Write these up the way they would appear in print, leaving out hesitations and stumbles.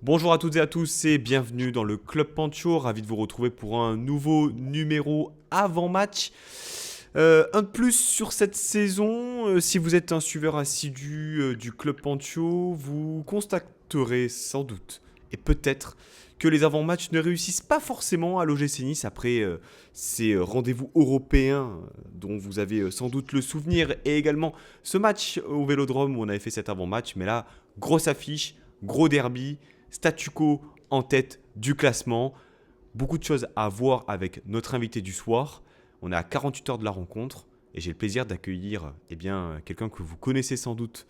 Bonjour à toutes et à tous et bienvenue dans le Club Pancho. Ravi de vous retrouver pour un nouveau numéro avant-match. Un de plus sur cette saison. Si vous êtes un suiveur assidu du Club Pancho, vous constaterez sans doute et peut-être que les avant-matchs ne réussissent pas forcément à l'OGC Nice après ces rendez-vous européens dont vous avez sans doute le souvenir et également ce match au Vélodrome où on avait fait cet avant-match. Mais là, grosse affiche, gros derby, statu quo en tête du classement. Beaucoup de choses à voir avec notre invité du soir. On est à 48 heures de la rencontre et j'ai le plaisir d'accueillir quelqu'un que vous connaissez sans doute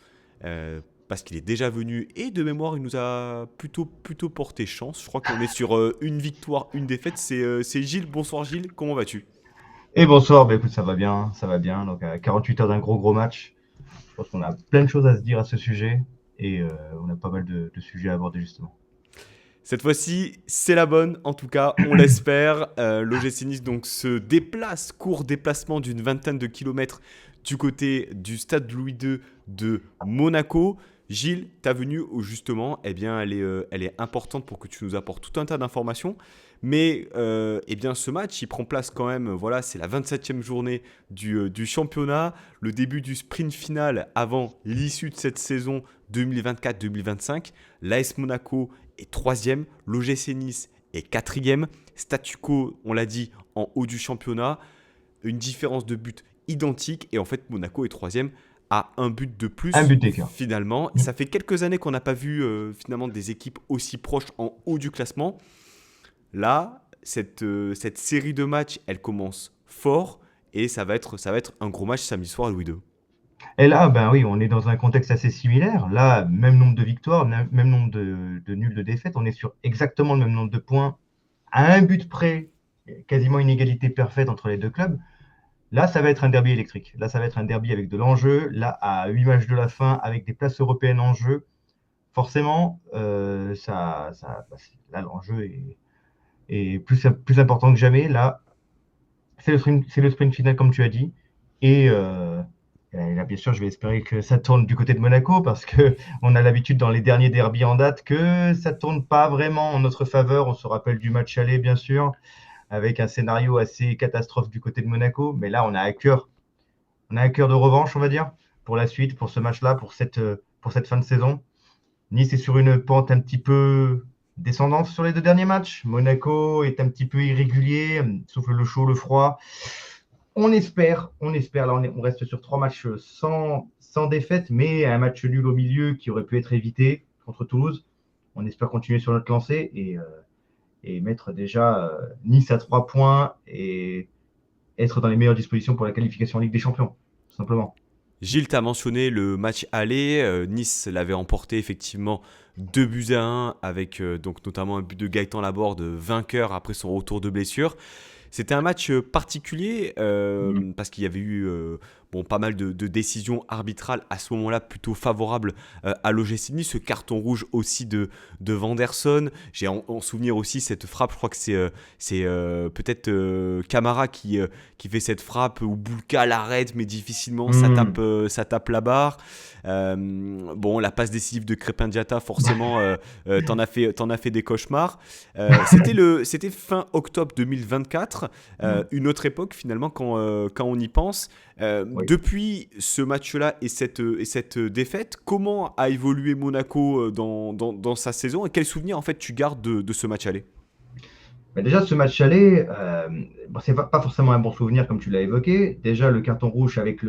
parce qu'il est déjà venu et de mémoire il nous a plutôt porté chance. Je crois qu'on est sur une victoire, une défaite. C'est Gilles. Bonsoir Gilles, comment vas-tu? Et bonsoir, bah écoute, ça va bien, ça va bien. Donc à 48 heures d'un gros match, je pense qu'on a plein de choses à se dire à ce sujet et on a pas mal de sujets à aborder justement. Cette fois-ci, c'est la bonne, en tout cas, on l'espère. L'OGC Nice donc se déplace, court déplacement d'une vingtaine de kilomètres du côté du stade Louis II de Monaco. Gilles, ta venue, justement, elle est importante pour que tu nous apportes tout un tas d'informations. Mais ce match, il prend place quand même, voilà, c'est la 27e journée du championnat, le début du sprint final avant l'issue de cette saison 2024-2025. L'AS Monaco est troisième, l'OGC Nice est quatrième, statu quo, on l'a dit, en haut du championnat, une différence de but identique, et en fait Monaco est troisième à un but de Un plus but d'écart. finalement. Ça fait quelques années qu'on n'a pas vu finalement des équipes aussi proches en haut du classement. Là, cette série de matchs, elle commence fort, et ça va être un gros match samedi soir à Louis II. Et là, ben oui, on est dans un contexte assez similaire. Là, même nombre de victoires, même nombre de nuls de défaites. On est sur exactement le même nombre de points, à un but près, quasiment une égalité parfaite entre les deux clubs. Là, ça va être un derby électrique. Là, ça va être un derby avec de l'enjeu. Là, à 8 matchs de la fin, avec des places européennes en jeu, forcément, là, l'enjeu est plus important que jamais. Là, c'est le sprint final, comme tu as dit. Et là, bien sûr, je vais espérer que ça tourne du côté de Monaco parce que on a l'habitude dans les derniers derbies en date que ça tourne pas vraiment en notre faveur. On se rappelle du match aller, bien sûr, avec un scénario assez catastrophe du côté de Monaco. Mais là, on a un cœur de revanche, on va dire, pour la suite, pour ce match-là, pour cette fin de saison. Nice est sur une pente un petit peu descendante sur les deux derniers matchs. Monaco est un petit peu irrégulier, souffle le chaud, le froid. On espère. Là, on reste sur trois matchs sans défaite, mais un match nul au milieu qui aurait pu être évité contre Toulouse. On espère continuer sur notre lancée et mettre déjà Nice à 3 points et être dans les meilleures dispositions pour la qualification en Ligue des Champions, tout simplement. Gilles, t'a mentionné le match aller. Nice l'avait emporté effectivement 2 buts à 1 avec donc notamment un but de Gaëtan Laborde, vainqueur après son retour de blessure. C'était un match particulier parce qu'il y avait eu pas mal de décisions arbitrales à ce moment-là plutôt favorables à l'OGC Nice. Ce carton rouge aussi de Vanderson. J'ai en souvenir aussi cette frappe, je crois que c'est peut-être Camara qui fait cette frappe où Boulka l'arrête mais difficilement Mmh. ça tape la barre. La passe décisive de Crépin Diatta, forcément, t'en as fait des cauchemars. C'était fin octobre 2024, Mmh. une autre époque finalement quand on y pense. Oui. Depuis ce match-là et cette défaite, comment a évolué Monaco dans sa saison et quel souvenir en fait tu gardes de ce match aller? Mais déjà, ce match aller, bon, c'est pas forcément un bon souvenir comme tu l'as évoqué. Déjà, le carton rouge avec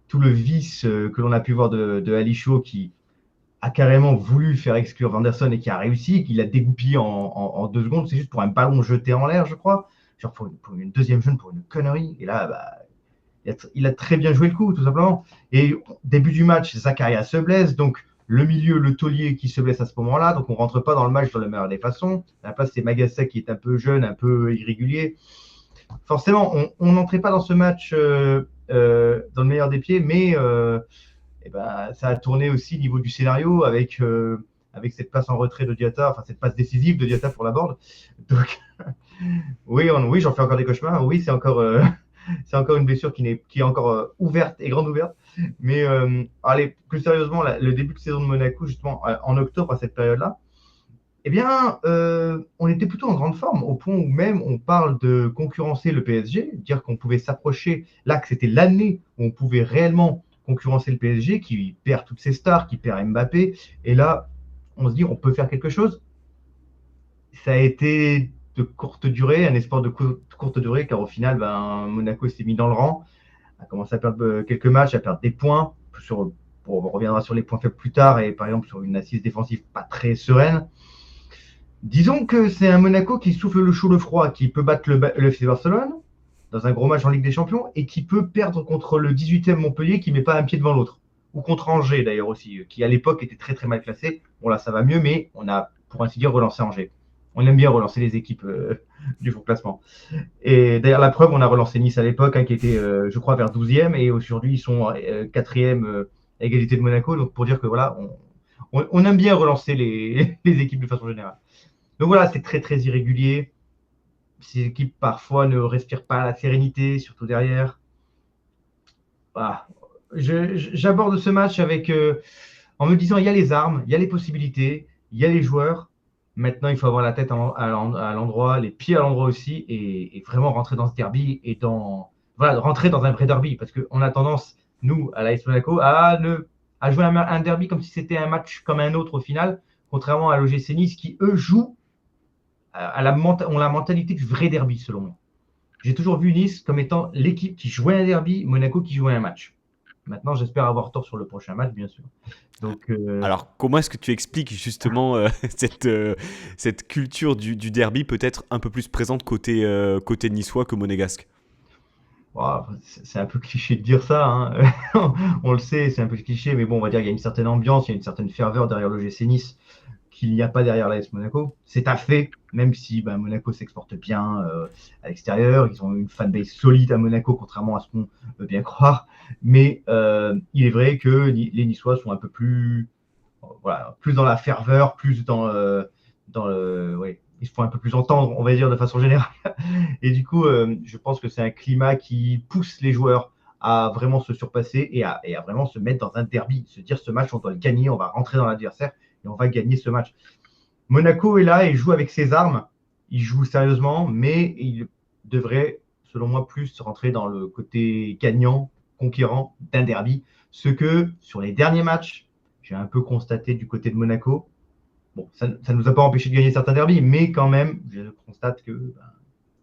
tout le vice que l'on a pu voir de Ali Chaud qui a carrément voulu faire exclure Vanderson et qui a réussi, qui l'a dégoupillé en 2 secondes. C'est juste pour un ballon jeté en l'air, je crois. Genre pour une deuxième jeune, pour une connerie. Et là, bah, il a très bien joué le coup, tout simplement. Et début du match, Zakaria se blesse. Donc, le milieu, le taulier qui se blesse à ce moment-là. Donc, on rentre pas dans le match dans la meilleure des façons. À la place, c'est Magassa qui est un peu jeune, un peu irrégulier. Forcément, on n'entrait pas dans ce match dans le meilleur des pieds, mais ça a tourné aussi au niveau du scénario avec cette passe en retrait de Diatta, enfin cette passe décisive de Diatta pour la board. Donc, oui, j'en fais encore des cauchemars. Oui, c'est encore une blessure qui est encore ouverte et grande ouverte. Mais allez, plus sérieusement, le début de saison de Monaco, justement, en octobre, à cette période-là, Eh bien, on était plutôt en grande forme, au point où même on parle de concurrencer le PSG, dire qu'on pouvait s'approcher, là que c'était l'année où on pouvait réellement concurrencer le PSG, qui perd toutes ses stars, qui perd Mbappé, et là, on se dit on peut faire quelque chose. Ça a été de courte durée, un espoir de courte durée, car au final, ben, Monaco s'est mis dans le rang, a commencé à perdre quelques matchs, à perdre des points, on reviendra sur les points faibles plus tard, et par exemple sur une assise défensive pas très sereine. Disons que c'est un Monaco qui souffle le chaud le froid, qui peut battre le FC Barcelone dans un gros match en Ligue des Champions et qui peut perdre contre le 18e Montpellier qui ne met pas un pied devant l'autre. Ou contre Angers d'ailleurs aussi, qui à l'époque était très très mal classé. Bon là ça va mieux, mais on a pour ainsi dire relancé Angers. On aime bien relancer les équipes du fond classement. Et d'ailleurs la preuve, on a relancé Nice à l'époque, qui était je crois vers 12e et aujourd'hui ils sont 4e à égalité de Monaco. Donc pour dire que voilà, on aime bien relancer les équipes de façon générale. Donc voilà, c'est très très irrégulier. Ces équipes parfois ne respirent pas la sérénité, surtout derrière. Voilà. J'aborde ce match en me disant il y a les armes, il y a les possibilités, il y a les joueurs. Maintenant, il faut avoir la tête à l'endroit, les pieds à l'endroit aussi, et vraiment rentrer dans ce derby voilà, rentrer dans un vrai derby, parce qu'on a tendance, nous, à l'AS Monaco, à jouer un derby comme si c'était un match comme un autre au final, contrairement à l'OGC Nice qui, eux, jouent ont la mentalité du vrai derby, selon moi. J'ai toujours vu Nice comme étant l'équipe qui jouait un derby, Monaco qui jouait un match. Maintenant, j'espère avoir tort sur le prochain match, bien sûr. Donc, Alors, comment est-ce que tu expliques justement cette culture du derby peut-être un peu plus présente côté niçois que monégasque? wow, c'est un peu cliché de dire ça. Hein. On le sait, c'est un peu cliché, mais bon, on va dire qu'il y a une certaine ambiance, il y a une certaine ferveur derrière le GC Nice qu'il n'y a pas derrière l'AS Monaco. C'est un fait, même si ben, Monaco s'exporte bien à l'extérieur. Ils ont une fanbase solide à Monaco, contrairement à ce qu'on veut bien croire. Mais il est vrai que les Niçois sont un peu plus, voilà, plus dans la ferveur, plus ouais, ils se font un peu plus entendre, on va dire, de façon générale. Et du coup, je pense que c'est un climat qui pousse les joueurs à vraiment se surpasser et à vraiment se mettre dans un derby, se dire ce match, on doit le gagner, on va rentrer dans l'adversaire et on va gagner ce match. Monaco est là et joue avec ses armes, il joue sérieusement, mais il devrait, selon moi, plus rentrer dans le côté gagnant, conquérant d'un derby, ce que sur les derniers matchs, j'ai un peu constaté du côté de Monaco. Bon, ça ne nous a pas empêché de gagner certains derbys, mais quand même, je constate que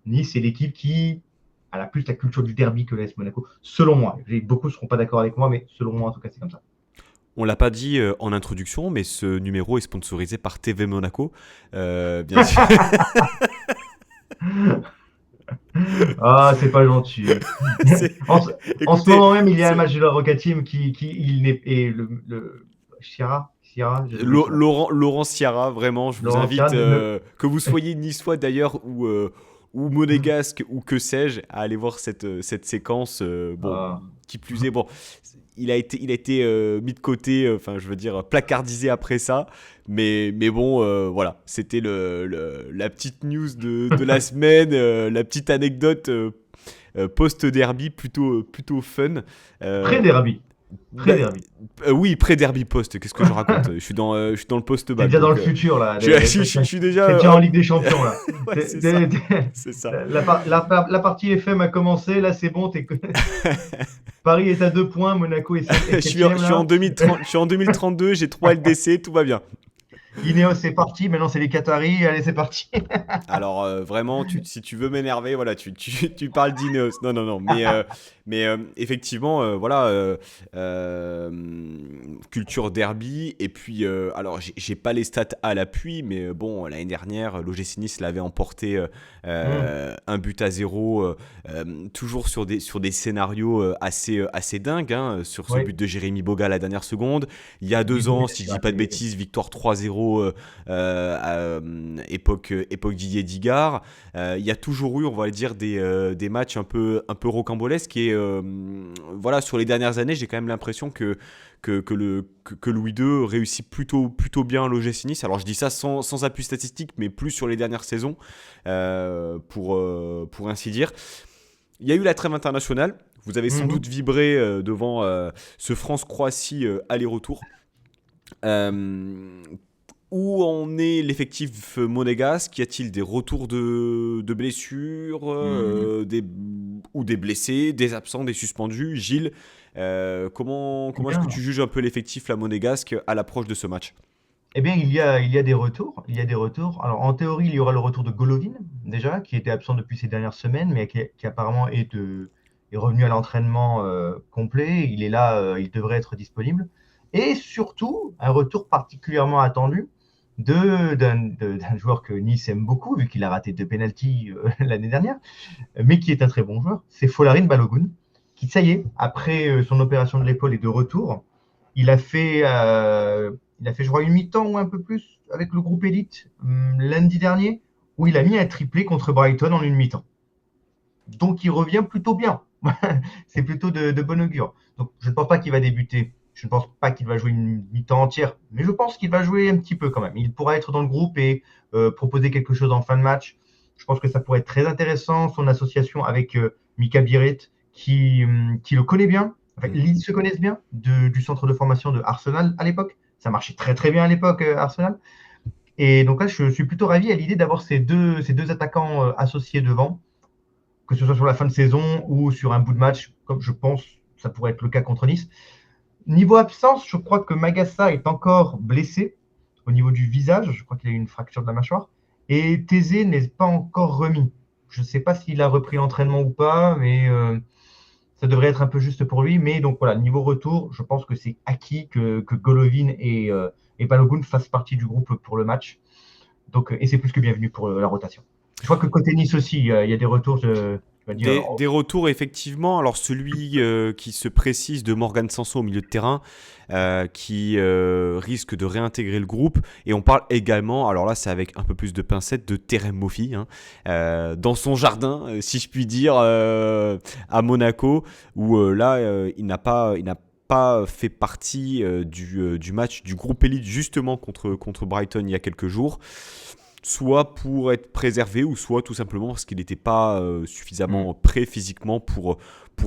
Nice est l'équipe qui a plus la culture du derby que l'AS Monaco, selon moi. Beaucoup ne seront pas d'accord avec moi, mais selon moi, en tout cas, c'est comme ça. On l'a pas dit en introduction, mais ce numéro est sponsorisé par TV Monaco, bien sûr. Ah, c'est pas gentil. C'est- en, en ce Écoutez, moment même, il y a un c'est match de la Roca Team il n'est et Sierra, j'ai oublié son nom. Laurent Sierra, vraiment, je vous Laurent invite, Sierra, que vous soyez niçois d'ailleurs ou monégasque ou que sais-je, à aller voir cette séquence. Bon, Ah. qui plus est, bon, il a été mis de côté, enfin, je veux dire, placardisé après ça. Mais bon, voilà, c'était la petite news de la semaine, la petite anecdote post-derby plutôt fun. Euh, Pré-derby. bah, Pré-derby. oui, pré-derby post, qu'est-ce que je raconte? Je suis dans le T'es post-bac, déjà dans donc le futur, là. je suis déjà. T'es déjà en Ligue des Champions, là. Ouais, c'est ça. C'est ça. La partie FM a commencé, là, c'est bon. Paris est à 2 points, Monaco est Je suis, en, 7e, je suis en là. 2030, je suis en 2032, j'ai 3 LDC, tout va bien. Ineos, c'est parti. Maintenant, c'est les Qataris. Allez, c'est parti. Alors vraiment, si tu veux m'énerver, voilà, tu parles d'Ineos. Non, non, non. Mais effectivement, voilà, culture derby. Et puis, alors, j'ai pas les stats à l'appui, mais bon, l'année dernière, l'OGC Nice l'avait emporté 1-0, toujours sur des scénarios assez dingues, hein, sur ce Oui. but de Jérémy Boga à la dernière seconde. Il y a Oui, 2 ans, si je dis pas de bêtises, victoire 3-0 époque Didier Digard. Il y a toujours eu, on va dire, des matchs un peu rocambolesques et voilà, sur les dernières années, j'ai quand même l'impression que Louis II réussit plutôt bien à l'OGC Nice. Alors je dis ça sans appui statistique, mais plus sur les dernières saisons, pour ainsi dire. Il y a eu la trêve internationale. Vous avez sans doute vibré devant ce France-Croatie aller-retour. Euh, Où en est l'effectif monégasque? Y a-t-il des retours de blessures, ou des blessés, des absents, des suspendus? Gilles, Eh comment est-ce que bien, tu juges un peu l'effectif la monégasque à l'approche de ce match? il y a des retours. Il y a des retours. Alors, en théorie, il y aura le retour de Golovin, déjà, qui était absent depuis ces dernières semaines, mais qui apparemment est revenu à l'entraînement complet. Il est là, il devrait être disponible. Et surtout, un retour particulièrement attendu d'un joueur que Nice aime beaucoup, vu qu'il a raté 2 pénaltys l'année dernière, mais qui est un très bon joueur. C'est Folarin Balogun, qui, ça y est, après son opération de l'épaule, est de retour. Il a fait, je crois, une mi-temps ou un peu plus avec le groupe élite lundi dernier, où il a mis un triplé contre Brighton en une mi-temps. Donc il revient plutôt bien. C'est plutôt de bon augure. Donc je ne pense pas qu'il va débuter. Je ne pense pas qu'il va jouer une mi-temps entière, mais je pense qu'il va jouer un petit peu quand même. Il pourra être dans le groupe et proposer quelque chose en fin de match. Je pense que ça pourrait être très intéressant, son association avec Mika Biret, qui le connaît bien. Enfin, Mm. ils se connaissent bien du centre de formation de Arsenal à l'époque. Ça marchait très très bien à l'époque, Arsenal. Et donc là, je suis plutôt ravi à l'idée d'avoir ces deux attaquants associés devant, que ce soit sur la fin de saison ou sur un bout de match, comme je pense ça pourrait être le cas contre Nice. Niveau absence, je crois que Magassa est encore blessé au niveau du visage. Je crois qu'il a eu une fracture de la mâchoire. Et Thésée n'est pas encore remis. Je ne sais pas s'il a repris l'entraînement ou pas, mais ça devrait être un peu juste pour lui. Mais donc voilà, niveau retour, je pense que c'est acquis que Golovin et Balogun fassent partie du groupe pour le match. Donc, et c'est plus que bienvenu pour la rotation. Je crois que côté Nice aussi, il y a des retours, je vais dire, Des retours, effectivement. Alors, celui qui se précise de Morgan Sanson au milieu de terrain, qui risque de réintégrer le groupe. Et on parle également, alors là, c'est avec un peu plus de pincettes, de Terem Moffi, hein, dans son jardin, si je puis dire, à Monaco, où là, il n'a pas fait partie du match du groupe élite, justement, contre Brighton il y a quelques jours, soit pour être préservé ou soit tout simplement parce qu'il n'était pas hmm. suffisamment prêt physiquement pour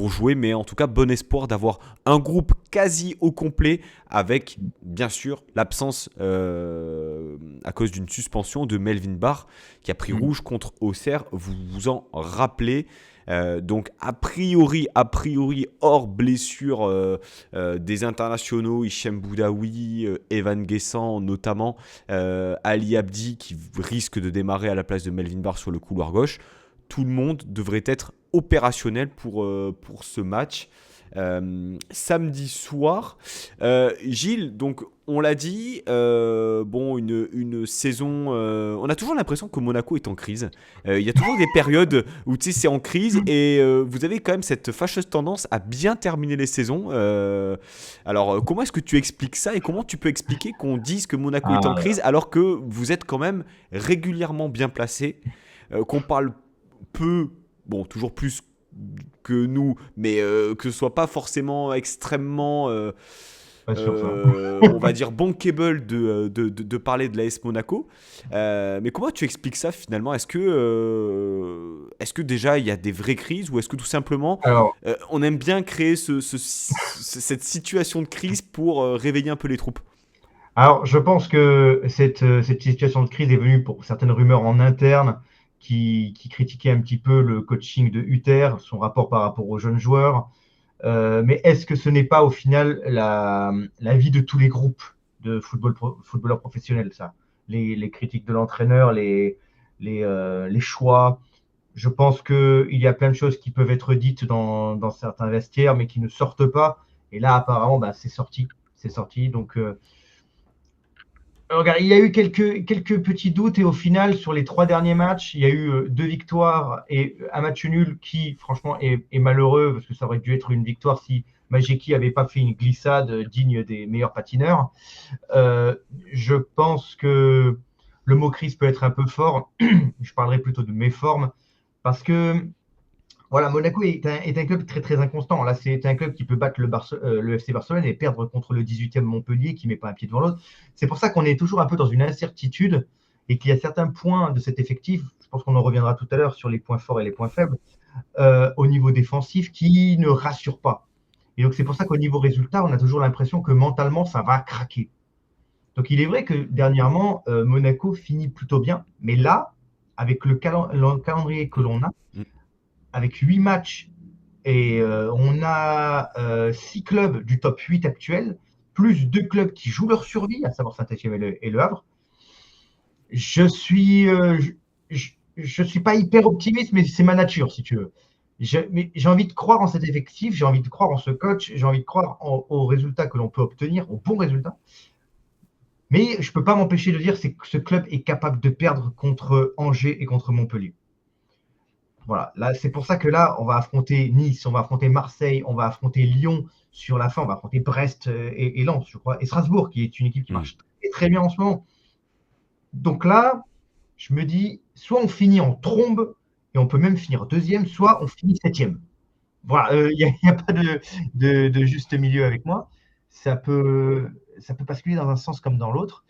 jouer. Mais en tout cas, bon espoir d'avoir un groupe quasi au complet avec bien sûr l'absence à cause d'une suspension de Melvin Barr qui a pris Hmm. rouge contre Auxerre. Vous vous en rappelez. Donc a priori hors blessure des internationaux, Hichem Boudaoui, Evan Guessant notamment, Ali Abdi qui risque de démarrer à la place de Melvin Barr sur le couloir gauche. Tout le monde devrait être opérationnel pour ce match. Samedi soir. Gilles, donc on l'a dit, bon, une saison. On a toujours l'impression que Monaco est en crise. Il y a toujours des périodes où tu sais, c'est en crise et vous avez quand même cette fâcheuse tendance à bien terminer les saisons. Alors, comment est-ce que tu expliques ça et comment tu peux expliquer qu'on dise que Monaco est en Ah, crise alors que vous êtes quand même régulièrement bien placé, qu'on parle peu, bon, toujours plus que nous, mais que ce soit pas forcément extrêmement, pas sûr ça. on va dire, bankable de parler de l'AS Monaco. Mais comment tu expliques ça finalement? Est-ce que déjà il y a des vraies crises ou est-ce que tout simplement Alors, on aime bien créer cette situation de crise pour réveiller un peu les troupes? Alors, je pense que cette situation de crise est venue pour certaines rumeurs en interne qui critiquaient un petit peu le coaching de Hutter, son rapport par rapport aux jeunes joueurs. Mais est-ce que ce n'est pas au final la vie de tous les groupes de footballeurs professionnels, ça? Les critiques de l'entraîneur, les choix. Je pense qu'il y a plein de choses qui peuvent être dites dans certains vestiaires, mais qui ne sortent pas. Et là, apparemment, bah, c'est sorti. C'est sorti. Donc, regarde, il y a eu quelques petits doutes et au final, sur les 3 derniers matchs, il y a eu 2 victoires et un match nul qui, franchement, est malheureux parce que ça aurait dû être une victoire si Majeki n'avait pas fait une glissade digne des meilleurs patineurs. Euh, je pense que le mot crise peut être un peu fort. Je parlerai plutôt de méforme parce que voilà, Monaco est un club très très inconstant. Là, c'est un club qui peut battre le FC Barcelone et perdre contre le 18e Montpellier qui ne met pas un pied devant l'autre. C'est pour ça qu'on est toujours un peu dans une incertitude et qu'il y a certains points de cet effectif, je pense qu'on en reviendra tout à l'heure sur les points forts et les points faibles, au niveau défensif qui ne rassurent pas. Et donc c'est pour ça qu'au niveau résultat, on a toujours l'impression que mentalement, ça va craquer. Donc il est vrai que dernièrement, Monaco finit plutôt bien, mais là, avec le calendrier que l'on a, Mm. avec 8 matchs, et on a 6 clubs du top 8 actuel, plus 2 clubs qui jouent leur survie, à savoir Saint-Etienne et le Havre. Je suis, je suis pas hyper optimiste, mais c'est ma nature, si tu veux. Mais j'ai envie de croire en cet effectif, j'ai envie de croire en ce coach, j'ai envie de croire aux résultats que l'on peut obtenir, aux bons résultats. Mais je ne peux pas m'empêcher de dire que ce club est capable de perdre contre Angers et contre Montpellier. Voilà, là, c'est pour ça que là, on va affronter Nice, on va affronter Marseille, on va affronter Lyon sur la fin, on va affronter Brest et Lens, je crois, et Strasbourg, qui est une équipe qui Mm. marche très, très bien en ce moment. Donc là, je me dis, soit on finit en trombe, et on peut même finir deuxième, soit on finit septième. Voilà, il n'y a pas de juste milieu avec moi. Ça peut basculer dans un sens comme dans l'autre.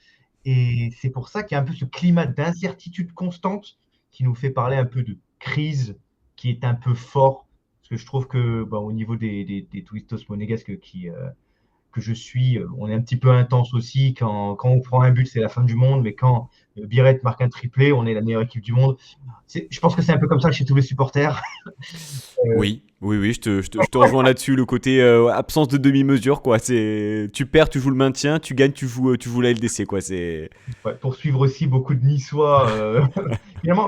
Et c'est pour ça qu'il y a un peu ce climat d'incertitude constante qui nous fait parler un peu de crise qui est un peu fort. Parce que je trouve que au niveau des twistos monégasques que je suis, on est un petit peu intense aussi. Quand on prend un but, c'est la fin du monde. Mais quand Biret marque un triplé, on est la meilleure équipe du monde. Je pense que c'est un peu comme ça chez tous les supporters. Oui, oui, oui, je te rejoins là-dessus, le côté absence de demi-mesure, quoi. C'est, tu perds, tu joues le maintien, tu gagnes, tu joues la LDC, quoi. C'est. Ouais, pour suivre aussi beaucoup de Niçois. Finalement,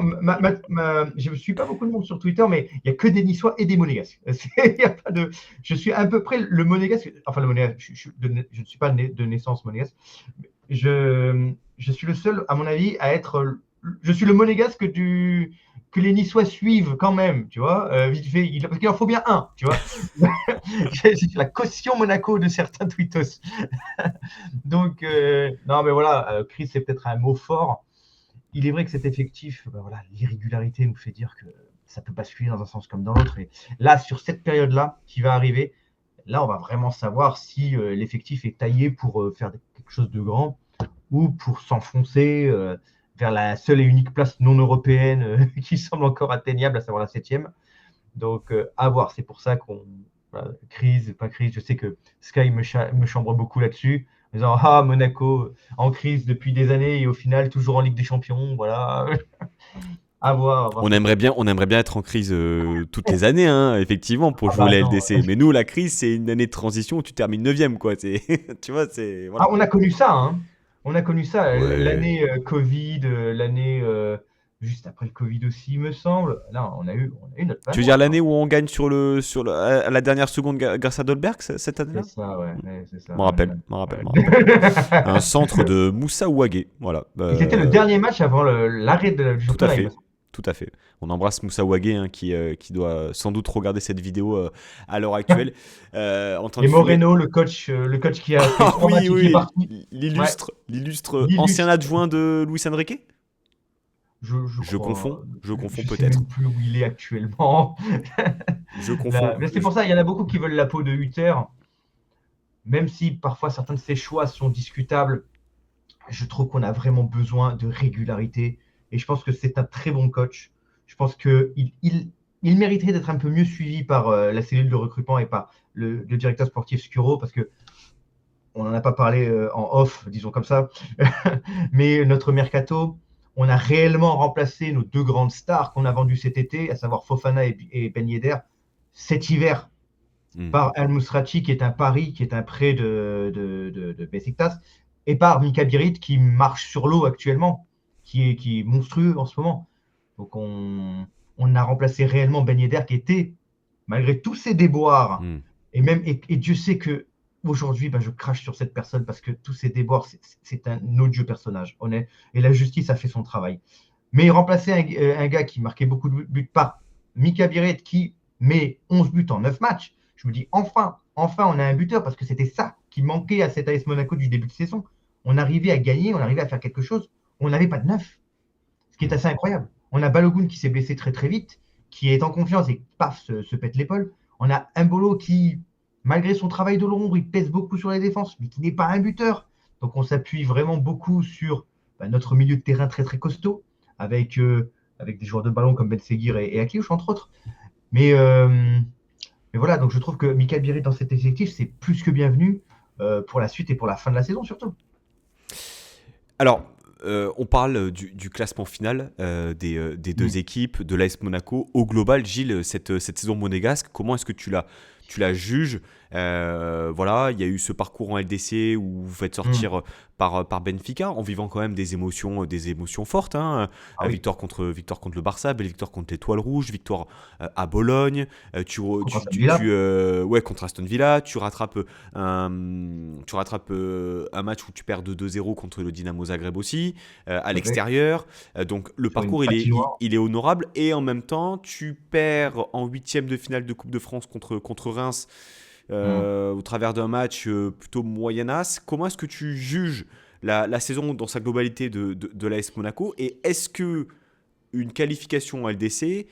je ne suis pas beaucoup de monde sur Twitter, mais il n'y a que des Niçois et des Monégasques. Y a pas de, je suis à peu près le Monégasque. Enfin, le Monégasque, je ne suis pas né de naissance monégasque. Je suis le seul, à mon avis, à être. Je suis le Monégasque que les Niçois suivent quand même, tu vois. Vite fait, parce qu'il en faut bien un, tu vois. C'est la caution Monaco de certains tweetos. Donc, non, mais voilà, crise, c'est peut-être un mot fort. Il est vrai que cet effectif, voilà, l'irrégularité nous fait dire que ça peut basculer dans un sens comme dans l'autre. Et là, sur cette période-là qui va arriver, là, on va vraiment savoir si l'effectif est taillé pour faire quelque chose de grand ou pour s'enfoncer vers la seule et unique place non européenne qui semble encore atteignable, à savoir la 7e. Donc, à voir. C'est pour ça qu'on. Voilà, crise, pas crise. Je sais que Sky me chambre beaucoup là-dessus, en disant ah, Monaco en crise depuis des années et au final toujours en Ligue des Champions. Voilà. À voir On cette aimerait saison. bien, on aimerait bien être en crise toutes les années, hein, effectivement, pour Ah, jouer bah la non. LDC. Mais nous, la crise, c'est une année de transition où tu termines 9ème, quoi. C'est, tu vois, c'est. Ah, Voilà. on a connu ça, hein. On a connu ça. Ouais. L'année Covid, l'année juste après le Covid aussi, il me semble. Là, on a eu notre Tu veux panne. dire l'année où on gagne à la dernière seconde grâce à Dolberg, cette C'est année-là? ça, ouais, c'est ça. M'en Ouais, rappelle, ouais. m'en rappelle, m'en rappelle. Un Ouais. centre de Moussa Ouagé, voilà. Et c'était le dernier match avant l'arrêt du Tout à championnat, il me fait. semble. Tout à fait. On embrasse Moussa Ouagé, hein, qui doit sans doute regarder cette vidéo à l'heure actuelle, en train Et de fumer. Moreno, le coach qui a fait Ah 3 oui, matchs et qui est oui, parti. Ouais, l'illustre ancien l'illustre. adjoint de Luis Enrique. Je Je crois. confonds, je confonds Je sais peut-être. même plus où il est actuellement. Je confonds. Là, mais c'est pour ça, il y en a beaucoup qui veulent la peau de Hutter, même si parfois certains de ses choix sont discutables. Je trouve qu'on a vraiment besoin de régularité. Et je pense que c'est un très bon coach. Je pense qu'il mériterait d'être un peu mieux suivi par la cellule de recrutement et par le directeur sportif Scuro, parce que on n'en a pas parlé en off, disons comme ça. Mais notre mercato, on a réellement remplacé nos deux grandes stars qu'on a vendues cet été, à savoir Fofana et Ben Yedder, cet hiver, Hmm. par Al Musrati, qui est un pari, qui est un prêt de Besiktas, et par Mika Birit, qui marche sur l'eau actuellement, qui est monstrueux en ce moment. Donc on a remplacé réellement Ben Yedder, qui était, malgré tous ses déboires, Hmm. et Dieu sait que aujourd'hui, je crache sur cette personne parce que tous ses déboires, c'est un odieux personnage, honnête, et la justice a fait son travail. Mais remplacer un gars qui marquait beaucoup de buts par Mika Biret, qui met 11 buts en 9 matchs, je me dis enfin, on a un buteur, parce que c'était ça qui manquait à cet AS Monaco du début de saison. On arrivait à gagner, on arrivait à faire quelque chose, on n'avait pas de neuf, ce qui est Hmm. assez incroyable. On a Balogun qui s'est blessé très très vite, qui est en confiance et paf, se pète l'épaule. On a Mbolo qui, malgré son travail de l'ombre, il pèse beaucoup sur les défenses, mais qui n'est pas un buteur. Donc on s'appuie vraiment beaucoup sur notre milieu de terrain très très costaud, avec des joueurs de ballon comme Ben Seguir et Akliouche, entre autres. Mais, euh, mais voilà, donc je trouve que Michael Birit dans cet effectif, c'est plus que bienvenu pour la suite et pour la fin de la saison surtout. Alors, on parle du classement final des deux Mm. équipes, de l'AS Monaco. Au global, Gilles, cette saison monégasque, comment est-ce que tu la juges? Voilà, il y a eu ce parcours en LDC où vous faites Mm. sortir par Benfica, en vivant quand même des émotions fortes, hein. Ah oui, Victoire contre le Barça, belle victoire contre l'Étoile Rouge, victoire à Bologne, contre Aston Villa. ouais, contre Aston Villa, tu rattrapes un match où tu perds de 2-0 contre le Dynamo Zagreb aussi, à Tout à fait. l'extérieur. Donc le Sur une parcours, il est, il, patinoire. il est honorable. Et en même temps, tu perds en huitième de finale de Coupe de France contre Reims Mm. au travers d'un match plutôt moyennasse. Comment est-ce que tu juges la saison dans sa globalité de l'AS Monaco? Et est-ce que une qualification en LDC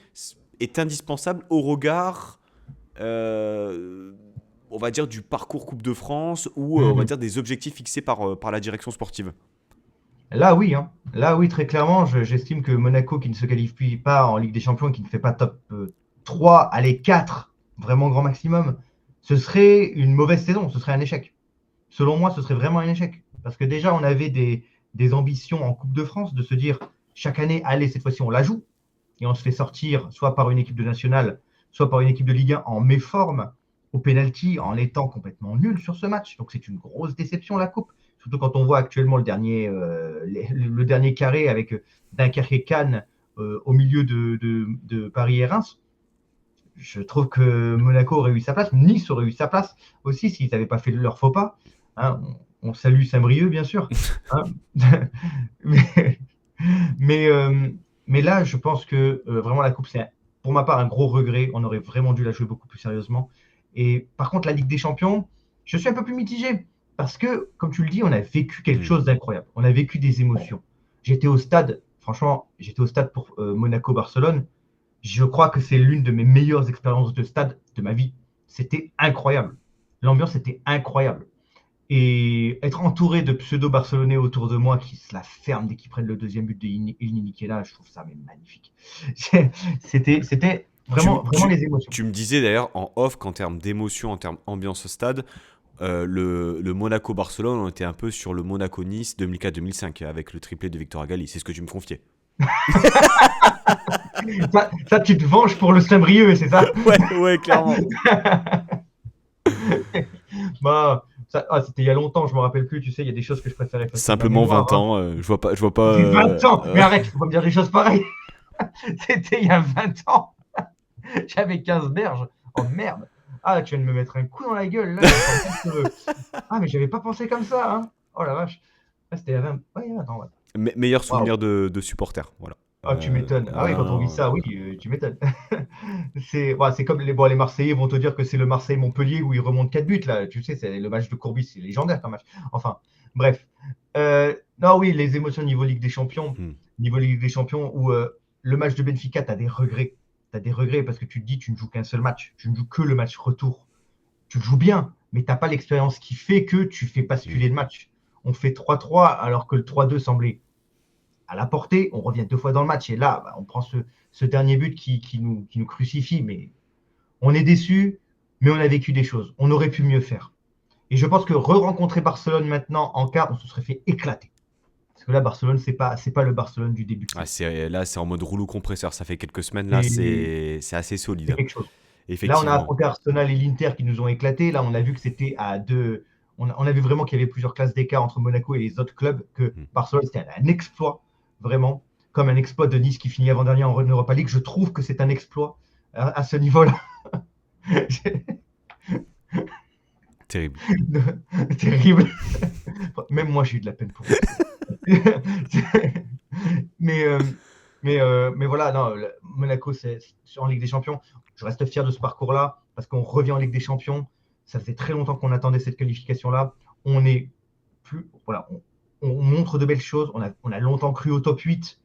est indispensable au regard, euh, on va dire, du parcours Coupe de France ou on va Mm. dire des objectifs fixés par la direction sportive? Là, oui, hein. Là, oui, très clairement, j'estime que Monaco, qui ne se qualifie pas en Ligue des Champions, qui ne fait pas top 3, allez, 4, vraiment grand maximum, ce serait une mauvaise saison, ce serait un échec. Selon moi, ce serait vraiment un échec. Parce que déjà, on avait des ambitions en Coupe de France de se dire, chaque année, allez, cette fois-ci, on la joue. Et on se fait sortir soit par une équipe de nationale, soit par une équipe de Ligue 1 en méforme au penalty, en étant complètement nul sur ce match. Donc c'est une grosse déception, la Coupe. Surtout quand on voit actuellement le dernier carré avec Dunkerque et Cannes au milieu de Paris et Reims. Je trouve que Monaco aurait eu sa place, Nice aurait eu sa place aussi s'ils n'avaient pas fait leur faux pas. Hein, on salue Saint-Brieuc, bien sûr. Hein. mais, mais, euh, mais là, je pense que vraiment la Coupe, c'est pour ma part un gros regret. On aurait vraiment dû la jouer beaucoup plus sérieusement. Et par contre, la Ligue des Champions, je suis un peu plus mitigé. Parce que, comme tu le dis, on a vécu quelque Hmm. chose d'incroyable. On a vécu des émotions. J'étais au stade, franchement, j'étais au stade pour Monaco-Barcelone. Je crois que c'est l'une de mes meilleures expériences de stade de ma vie. C'était incroyable. L'ambiance était incroyable. Et être entouré de pseudo-barcelonais autour de moi qui se la ferment dès qu'ils prennent le deuxième but de Ilni Nikela, je trouve ça mais magnifique. C'était Tu, vraiment, m- vraiment tu, les émotions. tu me disais d'ailleurs en off qu'en termes d'émotion, en termes ambiance au stade, le Monaco-Barcelone, on était un peu sur le Monaco-Nice 2004-2005 avec le triplé de Victor Agali. C'est ce que tu me confiais. Ça, tu te venges pour le Saint-Brieuc, c'est ça? Ouais, ouais, clairement. Bah, c'était il y a longtemps, je me rappelle plus. Tu sais, il y a des choses que je préfère effacer de ma Simplement mémoire. 20 Hein. ans. Je vois pas. 20 ans! Mais arrête, faut pas me dire des choses pareilles. C'était il y a 20 ans. J'avais 15 berges. Oh merde. Ah, tu viens de me mettre un coup dans la gueule, là. Ah, mais j'avais pas pensé comme ça, hein. Oh la vache. Ah, c'était il y a 20... Ouais, attends, ouais. Meilleur Waouh. souvenir de supporter. Voilà. Ah, tu m'étonnes. Ah oui, quand on vit Voilà. ça, oui, tu m'étonnes. C'est comme les Marseillais vont te dire que c'est le Marseille-Montpellier où ils remontent 4 buts, là. Tu sais, c'est le match de Courbis, c'est légendaire comme match. Enfin, bref. Non, oui, les émotions Hmm. niveau Ligue des Champions, où le match de Benfica, tu as des regrets. Tu as des regrets parce que tu te dis, tu ne joues qu'un seul match. Tu ne joues que le match retour. Tu le joues bien, mais tu n'as pas l'expérience qui fait que tu fais Hmm. basculer le match. On fait 3-3 alors que le 3-2 semblait à la portée. On revient 2 fois dans le match et là, on prend ce dernier but qui nous crucifie. Mais on est déçu, mais on a vécu des choses. On aurait pu mieux faire. Et je pense que re-rencontrer Barcelone maintenant en quart, on se serait fait éclater. Parce que là, Barcelone, c'est pas le Barcelone du début de Ah, saison. là, c'est en mode rouleau compresseur. Ça fait quelques semaines là. C'est C'est assez solide, c'est hein. quelque chose. Là, on a Effectivement. affronté Arsenal et l'Inter qui nous ont éclatés. Là, on a vu que c'était à deux. On a vu vraiment qu'il y avait plusieurs classes d'écart entre Monaco et les autres clubs, que Hmm. Barcelone, c'était un exploit, vraiment. Comme un exploit de Nice qui finit avant-dernier en Europa League. Je trouve que c'est un exploit à ce niveau-là. Terrible. Terrible. Même moi, j'ai eu de la peine pour eux. mais, mais voilà, non, Monaco, c'est en Ligue des Champions. Je reste fier de ce parcours-là parce qu'on revient en Ligue des Champions. Ça fait très longtemps qu'on attendait cette qualification-là. On est plus, voilà, on montre de belles choses. On a longtemps cru au top 8.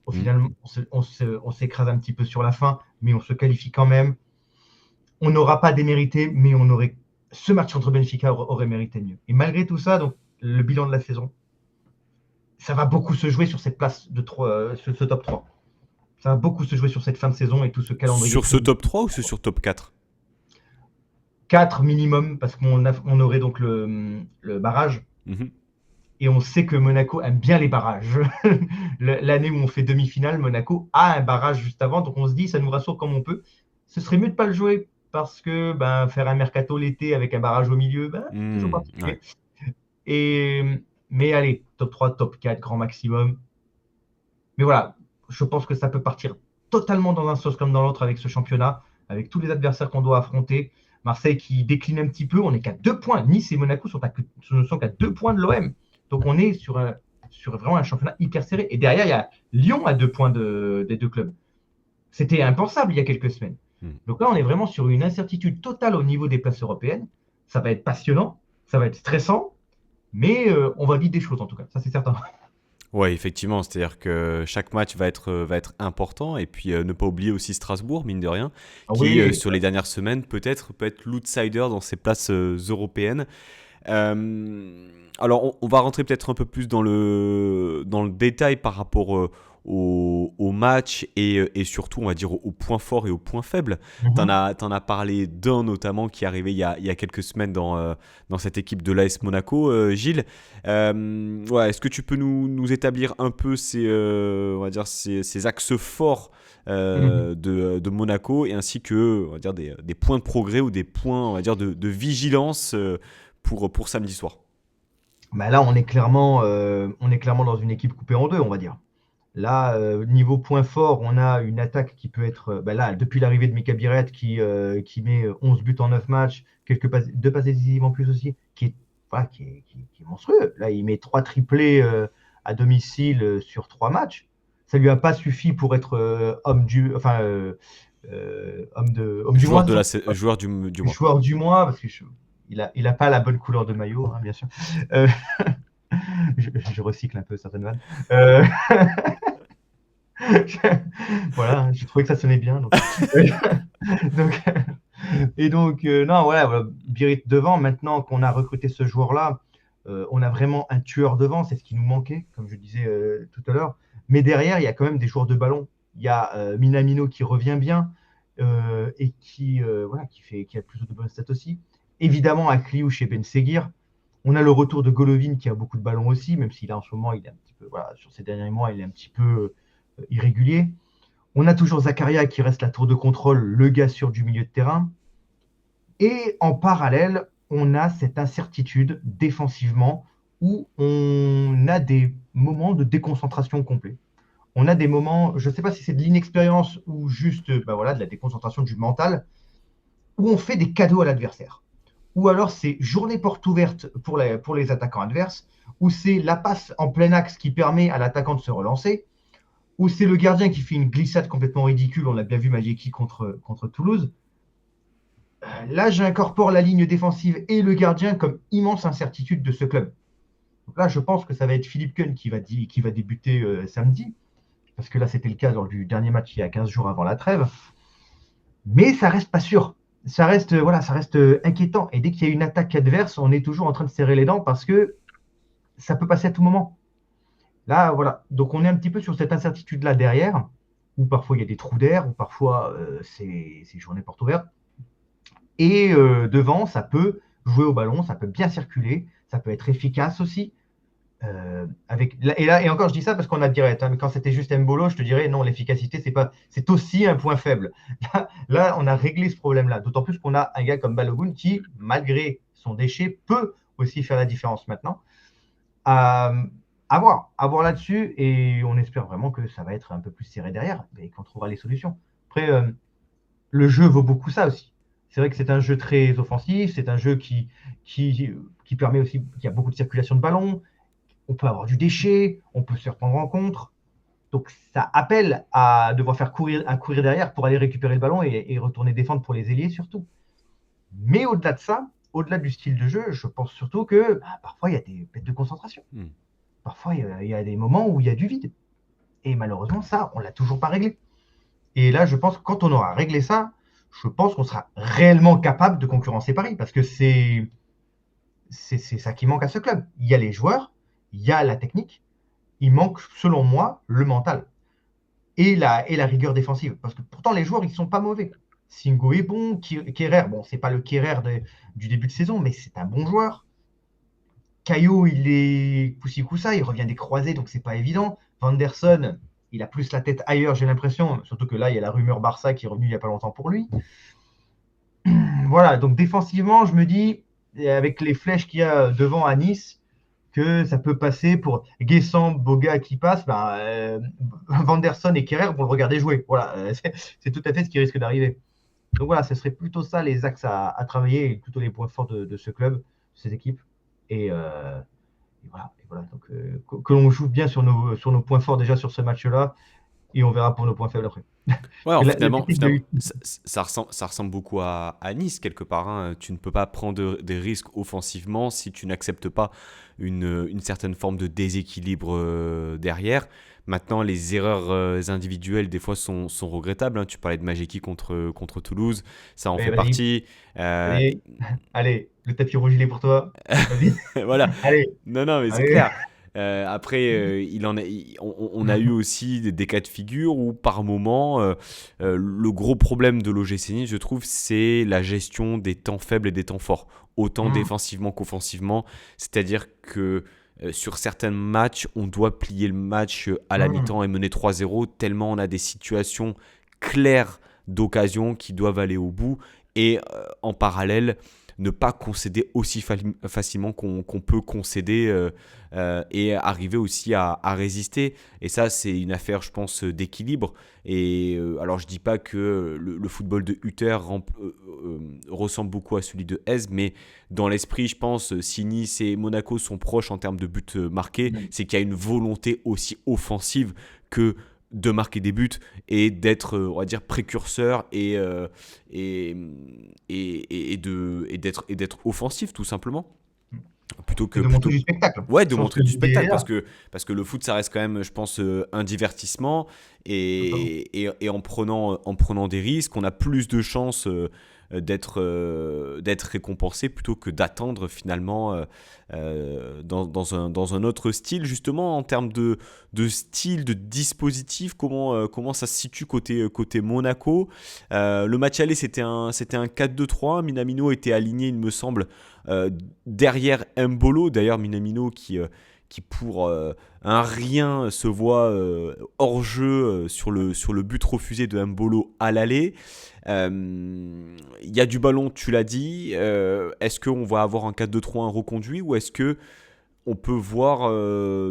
Au Hmm. final, on s'écrase un petit peu sur la fin, mais on se qualifie quand même. On n'aura pas démérité, mais ce match contre Benfica aurait mérité mieux. Et malgré tout ça, donc le bilan de la saison, ça va beaucoup se jouer sur cette place de 3, ce top 3. Ça va beaucoup se jouer sur cette fin de saison et tout ce calendrier. Sur ce top 3 ou sur top 4? 4 minimum, parce qu'on aurait donc le barrage. Mhm. Et on sait que Monaco aime bien les barrages. L'année où on fait demi-finale, Monaco a un barrage juste avant. Donc on se dit, ça nous rassure comme on peut. Ce serait mieux de ne pas le jouer parce que faire un mercato l'été avec un barrage au milieu, c'est toujours Ouais. particulier. Et, mais allez, top 3, top 4, grand maximum. Mais voilà, je pense que ça peut partir totalement dans un sens comme dans l'autre avec ce championnat, avec tous les adversaires qu'on doit affronter. Marseille qui décline un petit peu, on n'est qu'à 2 points. Nice et Monaco ne sont qu'à 2 points de l'OM. Donc on est sur vraiment un championnat hyper serré. Et derrière, il y a Lyon à 2 points des deux clubs. C'était impensable il y a quelques semaines. Mm. Donc là, on est vraiment sur une incertitude totale au niveau des places européennes. Ça va être passionnant, ça va être stressant, mais on va vite des choses en tout cas, ça c'est certain. Ouais, effectivement, c'est-à-dire que chaque match va être important et puis ne pas oublier aussi Strasbourg, mine de rien, qui Oui, sur les dernières semaines peut-être peut être l'outsider dans ces places européennes. Alors, on va rentrer peut-être un peu plus dans le détail par rapport au match et surtout, on va dire, aux points forts et aux points faibles. mhm. T'en as parlé d'un notamment qui est arrivé il y a quelques semaines dans cette équipe de l'AS Monaco, Gilles. Ouais, est-ce que tu peux nous établir un peu on va dire ces axes forts Mhm. de Monaco et ainsi que on va dire, des points de progrès ou des points on va dire, de vigilance pour samedi soir. Là, on est clairement dans une équipe coupée en deux, on va dire. Là, niveau point fort, on a une attaque qui peut être, là, depuis l'arrivée de Mika Biret, qui met 11 buts en 9 matchs, 2 passes décisives en plus aussi, voilà, qui est monstrueux. Là, il met 3 triplés à domicile sur 3 matchs. Ça lui a pas suffi pour être homme du mois, c'est ça? Joueur du mois. Joueur du mois, parce il a pas la bonne couleur de maillot, hein, bien sûr. Euh, je recycle un peu certaines vannes. Euh, voilà, j'ai trouvé que ça sonnait bien. Donc, non, voilà, Birit devant. Maintenant qu'on a recruté ce joueur-là, on a vraiment un tueur devant. C'est ce qui nous manquait, comme je disais tout à l'heure. Mais derrière, il y a quand même des joueurs de ballon. Il y a Minamino qui revient bien et voilà, qui a plutôt de bonnes stats aussi. Évidemment, Akliouche et Ben Seguir. On a le retour de Golovin qui a beaucoup de ballons aussi, même s'il a en ce moment, il est un petit peu, voilà, sur ces derniers mois, il est un petit peu irrégulier. On a toujours Zakaria qui reste la tour de contrôle, le gars sûr du milieu de terrain. Et en parallèle, on a cette incertitude défensivement où on a des moments de déconcentration complet. On a des moments, je ne sais pas si c'est de l'inexpérience ou juste voilà, de la déconcentration du mental, où on fait des cadeaux à l'adversaire. Ou alors c'est journée porte ouverte pour les attaquants adverses, ou c'est la passe en plein axe qui permet à l'attaquant de se relancer, ou c'est le gardien qui fait une glissade complètement ridicule, on l'a bien vu Majeki contre Toulouse. Là, j'incorpore la ligne défensive et le gardien comme immense incertitude de ce club. Donc là, je pense que ça va être Philippe Keun qui va débuter samedi, parce que là, c'était le cas lors du dernier match il y a 15 jours avant la trêve. Mais ça reste pas sûr. Ça reste inquiétant. Et dès qu'il y a une attaque adverse, on est toujours en train de serrer les dents parce que ça peut passer à tout moment. Là, voilà. Donc, on est un petit peu sur cette incertitude-là derrière, où parfois il y a des trous d'air, où parfois c'est journée porte ouverte. Et devant, ça peut jouer au ballon, ça peut bien circuler, ça peut être efficace aussi. Et encore, je dis ça parce qu'on a direct. Hein, mais quand c'était juste Mbolo, je te dirais non, l'efficacité, c'est aussi un point faible. Là, on a réglé ce problème-là. D'autant plus qu'on a un gars comme Balogun qui, malgré son déchet, peut aussi faire la différence maintenant. Euh, à voir là-dessus et on espère vraiment que ça va être un peu plus serré derrière et qu'on trouvera les solutions. Après, le jeu vaut beaucoup ça aussi. C'est vrai que c'est un jeu très offensif, c'est un jeu qui, qui permet aussi qu'il y a beaucoup de circulation de ballon, on peut avoir du déchet, on peut se faire prendre en contre. Donc ça appelle à devoir à courir derrière pour aller récupérer le ballon et retourner défendre pour les ailiers surtout. Mais au-delà de ça, au-delà du style de jeu, je pense surtout que parfois il y a des pertes de concentration. Hmm. Parfois il y a des moments où il y a du vide. Et malheureusement, ça, on ne l'a toujours pas réglé. Et là, je pense que quand on aura réglé ça, je pense qu'on sera réellement capable de concurrencer Paris. Parce que c'est ça qui manque à ce club. Il y a les joueurs, il y a la technique, il manque, selon moi, le mental et la rigueur défensive. Parce que pourtant, les joueurs, ils ne sont pas mauvais. Singo est bon, Kerrer, bon, c'est pas le Kerrer du début de saison, mais c'est un bon joueur. Caillou, il est poussi coussa, il revient des croisés, donc c'est pas évident. Vanderson, il a plus la tête ailleurs, j'ai l'impression. Surtout que là, il y a la rumeur Barça qui est revenue il y a pas longtemps pour lui. Voilà, donc défensivement, je me dis, et avec les flèches qu'il y a devant à Nice, que ça peut passer pour Guessant, Boga qui passe, Vanderson et Kerrer vont le regarder jouer. Voilà, c'est tout à fait ce qui risque d'arriver. Donc voilà, ce serait plutôt ça les axes à travailler, et plutôt les points forts de ce club, de cette équipe. Et, euh, et voilà. Donc, que l'on joue bien sur nos points forts déjà sur ce match-là, et on verra pour nos points faibles après. Ouais, Parce que alors la finalement, technique de ça ressemble beaucoup à Nice quelque part, hein. Tu ne peux pas prendre des risques offensivement si tu n'acceptes pas une certaine forme de déséquilibre derrière. Maintenant, les erreurs individuelles, des fois, sont regrettables, hein. Tu parlais de Majeki contre Toulouse, ça en Ouais, fait vas-y, partie. allez, allez, le tapis rouge, il est pour toi. Vas-y, Voilà. allez, Non, non, mais c'est allez. clair. Après, on a eu aussi des cas de figure où, par moment, le gros problème de l'OGC Nice, je trouve, c'est la gestion des temps faibles et des temps forts, autant Hum, défensivement qu'offensivement. C'est-à-dire que sur certains matchs, on doit plier le match à la hum, mi-temps et mener 3-0, tellement on a des situations claires d'occasion qui doivent aller au bout. Et en parallèle, ne pas concéder aussi facilement qu'on peut concéder et arriver aussi à résister. Et ça, c'est une affaire, je pense, d'équilibre. Et alors, je dis pas que le football de Hutter ressemble beaucoup à celui de Hez, mais dans l'esprit, je pense, si Nice et Monaco sont proches en termes de buts marqués, hum. c'est qu'il y a une volonté aussi offensive que de marquer des buts et d'être, on va dire, précurseur et, et d'être offensif, tout simplement. Plutôt Et que, de montrer plutôt, du spectacle. ouais, de Je pense que montrer du spectacle, derrière, parce que le foot, ça reste quand même, je pense, un divertissement. totalement. Et en prenant des risques, on a plus de chances d'être récompensé plutôt que d'attendre finalement dans un autre style. Justement, en termes de style, de dispositif, comment ça se situe côté Monaco. Le match aller, c'était un 4-2-3. Minamino était aligné, il me semble, euh, derrière Mbolo. D'ailleurs, Minamino qui pour un rien se voit hors jeu sur le but refusé de Mbolo à l'aller. Il y a du ballon, tu l'as dit. Est-ce qu'on va avoir un 4-2-3 un reconduit ou est-ce que on peut voir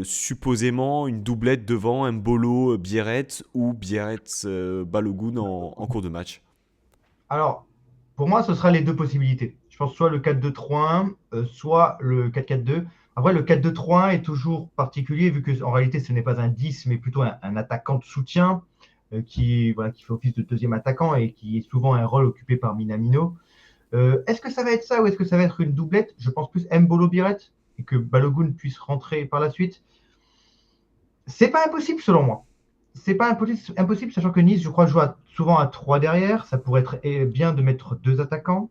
supposément une doublette devant Mbolo Biarritz ou Biarritz Balogun en cours de match? Alors, pour moi, ce sera les deux possibilités. Je pense soit le 4-2-3-1, soit le 4-4-2. Après, le 4-2-3-1 est toujours particulier vu que en réalité, ce n'est pas un 10, mais plutôt un attaquant de soutien voilà, qui fait office de deuxième attaquant et qui est souvent un rôle occupé par Minamino. Est-ce que ça va être ça ou est-ce que ça va être une doublette? Je pense plus Mbolo Biret et que Balogun puisse rentrer par la suite. C'est pas impossible selon moi. C'est pas impossible, sachant que Nice, je crois, joue souvent à 3 derrière. Ça pourrait être bien de mettre deux attaquants.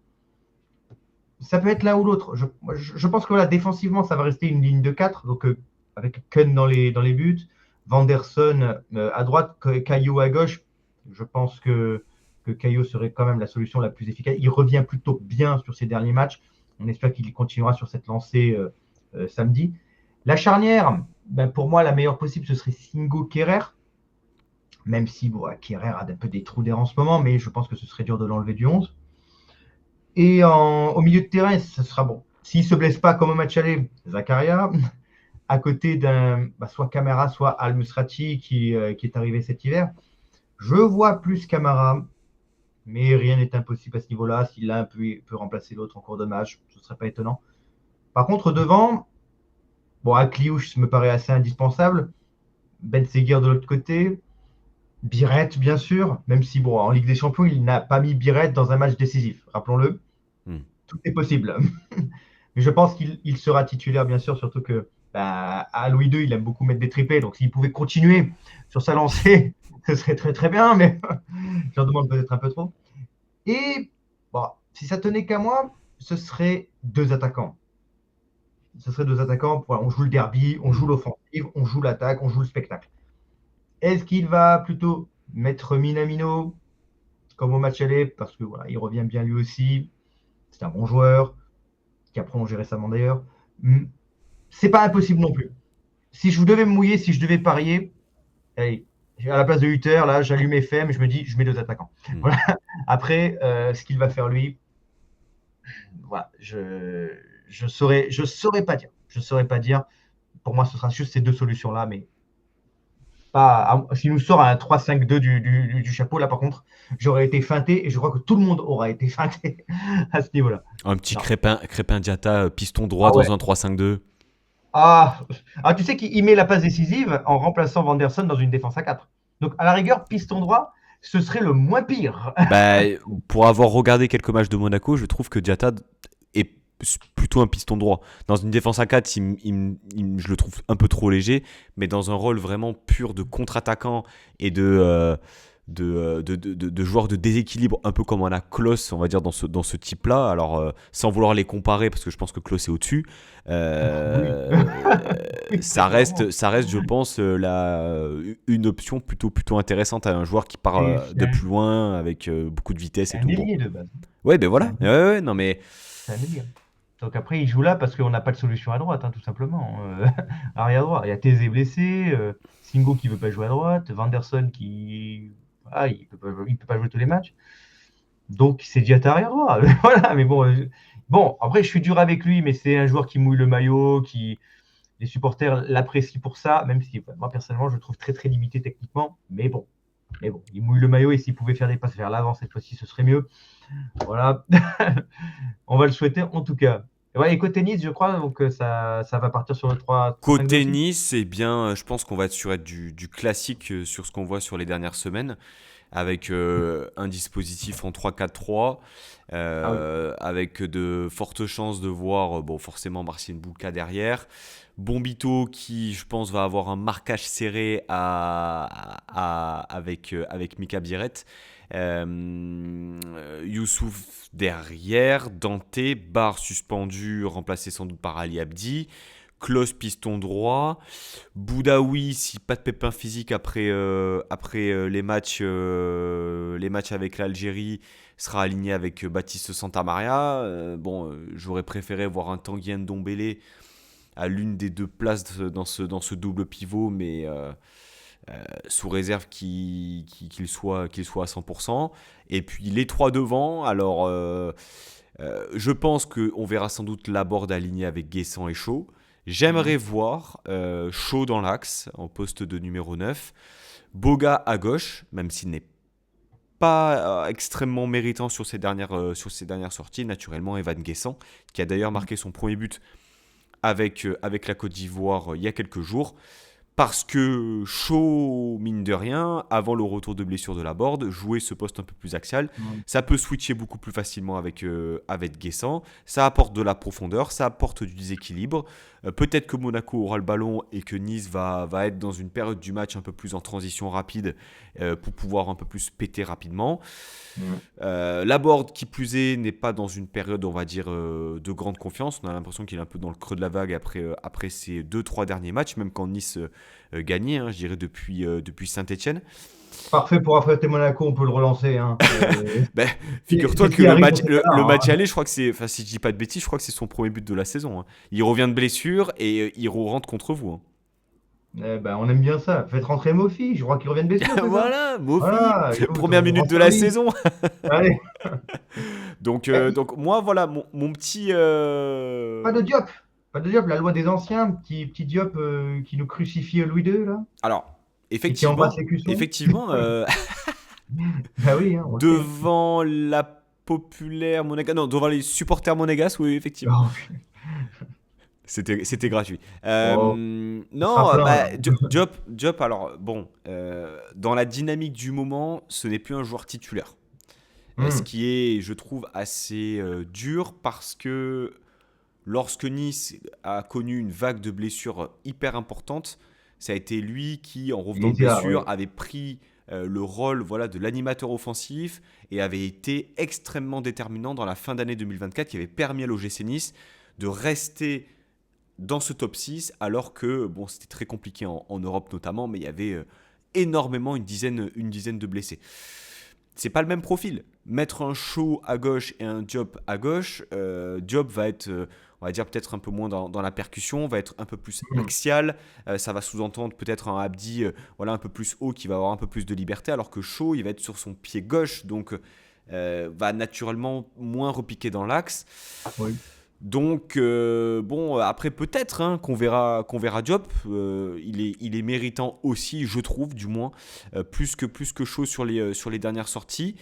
Ça peut être l'un ou l'autre. Je pense que voilà, défensivement, ça va rester une ligne de 4. Donc, avec Kun dans les buts, Vanderson à droite, Caillou à gauche. Je pense que Caillou serait quand même la solution la plus efficace. Il revient plutôt bien sur ses derniers matchs. On espère qu'il continuera sur cette lancée samedi. La charnière, pour moi, la meilleure possible, ce serait Singo Kerrer. Même si bon, Kerrer a un peu des trous d'air en ce moment, mais je pense que ce serait dur de l'enlever du 11. Et au milieu de terrain, ce sera bon. S'il ne se blesse pas comme au match aller, Zakaria, à côté d'un soit Camara, soit Al-Musrati qui est arrivé cet hiver. Je vois plus Camara, mais rien n'est impossible à ce niveau-là. Si l'un peut remplacer l'autre en cours de match, ce ne serait pas étonnant. Par contre, devant, bon, Akliouche me paraît assez indispensable. Ben Seguir de l'autre côté. Biret, bien sûr, même si bon, en Ligue des Champions, il n'a pas mis Biret dans un match décisif, rappelons-le. Hmm. Tout est possible. Mais je pense qu'il sera titulaire, bien sûr, surtout que à Louis II, il aime beaucoup mettre des triplés. Donc s'il pouvait continuer sur sa lancée, ce serait très très bien, mais j'en demande peut-être un peu trop. Et bon, si ça tenait qu'à moi, ce serait deux attaquants. Ce serait deux attaquants. Voilà, on joue le derby, on joue Hmm. l'offensive, on joue l'attaque, on joue le spectacle. Est-ce qu'il va plutôt mettre Minamino comme au match aller, parce que voilà, il revient bien lui aussi. C'est un bon joueur, qui a prolongé récemment d'ailleurs. c'est pas impossible non plus. Si je devais me mouiller, si je devais parier, allez, à la place de Hutter, là, j'allume FM et je me dis, je mets 2 attaquants. Voilà. Après, ce qu'il va faire lui, voilà, je saurais pas dire. Je saurais pas dire. Pour moi, ce sera juste ces deux solutions-là, mais pas. S'il nous sort un 3-5-2 du chapeau, là, par contre, j'aurais été feinté et je crois que tout le monde aura été feinté à ce niveau-là. Un petit Non. Crépin Diatta, piston droit Ah dans ouais. un 3-5-2. Ah, tu sais qu'il met la passe décisive en remplaçant Vanderson dans une défense à 4. Donc, à la rigueur, piston droit, ce serait le moins pire. Bah, pour avoir regardé quelques matchs de Monaco, je trouve que Diatta est plutôt un piston droit. Dans une défense à 4, je le trouve un peu trop léger, mais dans un rôle vraiment pur de contre-attaquant et de joueur de déséquilibre, un peu comme on a Klose, on va dire, dans ce type-là. Alors, sans vouloir les comparer, parce que je pense que Klose est au-dessus, Oui. euh, Oui, très clairement. ça reste, je pense, une option plutôt intéressante à un joueur qui part Et de plus loin avec beaucoup de vitesse c'est et un tout. Bon, ailier de base. ouais, ben C'est voilà. un, Ouais, ouais, non, mais c'est un ailier. Donc après, il joue là parce qu'on n'a pas de solution à droite, hein, tout simplement. Arrière droit. Il y a Thésée blessé, Singo qui veut pas jouer à droite, Vanderson qui. Ah, il peut pas jouer tous les matchs. Donc c'est Diatta arrière droit. Voilà, mais bon. Bon, après, je suis dur avec lui, mais c'est un joueur qui mouille le maillot, les supporters l'apprécient pour ça, même si moi personnellement je le trouve très très limité techniquement. Mais bon, il mouille le maillot et s'il pouvait faire des passes vers l'avant cette fois-ci, ce serait mieux. Voilà. On va le souhaiter en tout cas. Ouais, et côté Nice, je crois, donc ça va partir sur le 3-5-2 côté aussi. Nice, eh bien, je pense qu'on va être sur du classique sur ce qu'on voit sur les dernières semaines, avec un dispositif en 3-4-3, Ah oui. avec de fortes chances de voir, bon, forcément Marcin Bouka derrière. Bombito qui, je pense, va avoir un marquage serré avec Mika Biret. Youssouf derrière, Dante, barre suspendu, remplacé sans doute par Ali Abdi. Klose piston droit. Boudaoui, si pas de pépin physique après les matchs avec l'Algérie, sera aligné avec Baptiste Santamaria. Bon, j'aurais préféré voir un Tanguy Ndombele à l'une des deux places dans ce double pivot, mais sous réserve qu'il soit à 100%. Et puis les trois devant, alors je pense qu'on verra sans doute Laborde aligné avec Guessant et Shaw. J'aimerais Mhm. voir Shaw dans l'axe, en poste de numéro 9. Boga à gauche, même s'il n'est pas extrêmement méritant sur ses dernières sorties. Naturellement, Evan Guessant, qui a d'ailleurs marqué son premier but avec la Côte d'Ivoire il y a quelques jours. Parce que Shaw, mine de rien, avant le retour de blessure de Laborde, jouer ce poste un peu plus axial, Mhm. ça peut switcher beaucoup plus facilement avec Guessant. Ça apporte de la profondeur, ça apporte du déséquilibre. Peut-être que Monaco aura le ballon et que Nice va être dans une période du match un peu plus en transition rapide pour pouvoir un peu plus péter rapidement. Mhm. Laborde, qui plus est, n'est pas dans une période, on va dire, de grande confiance. On a l'impression qu'il est un peu dans le creux de la vague après ses deux-trois derniers matchs, même quand Nice gagnait, hein, je dirais, depuis Saint-Etienne. Parfait pour affronter Monaco, on peut le relancer, hein. Ben, C'est figure-toi ce que qui le arrive dans match, ces le cas-là, match hein. aller, je crois que c'est, enfin, si je dis pas de bêtises, je crois que c'est son premier but de la saison, hein. Il revient de blessure et il rentre contre vous, hein. Eh ben, on aime bien ça. Faites rentrer Mofi, je crois qu'il revient de blessure, c'est ça? Voilà, Mofi, Voilà, écoute, première on minute rend de la service. saison. Allez. Donc, Eh, moi, voilà, mon petit. pas de Diop. Pas de Diop, la loi des anciens, petit Diop qui nous crucifie Louis II, là, Alors, et qui embrasse effectivement, les cuissons. effectivement, Bah oui, hein, on le sait. devant la populaire monégasque, non, devant les supporters monégasques, oui, effectivement. Oh, C'était gratuit. oh, on sera Non, plein, bah, là. Diop, alors, bon, dans la dynamique du moment, ce n'est plus un joueur titulaire. Ce Hmm. qui est, je trouve, assez dur parce que lorsque Nice a connu une vague de blessures hyper importante, ça a été lui qui, en Il revenant de était là, blessure, oui. avait pris le rôle, voilà, de l'animateur offensif et avait été extrêmement déterminant dans la fin d'année 2024, qui avait permis à l'OGC Nice de rester dans ce top 6, alors que bon, c'était très compliqué en Europe notamment, mais il y avait énormément, une dizaine de blessés. C'est pas le même profil. Mettre un Shaw à gauche et un Diop à gauche, Diop va être, on va dire peut-être un peu moins dans la percussion, va être un peu plus Mm. axial. Ça va sous-entendre peut-être un Abdi voilà, un peu plus haut qui va avoir un peu plus de liberté, alors que Shaw, il va être sur son pied gauche, donc va naturellement moins repiquer dans l'axe. Oui. Donc, bon, après peut-être qu'on verra Diop. Il est méritant aussi, je trouve, du moins, plus que chaud sur les dernières sorties.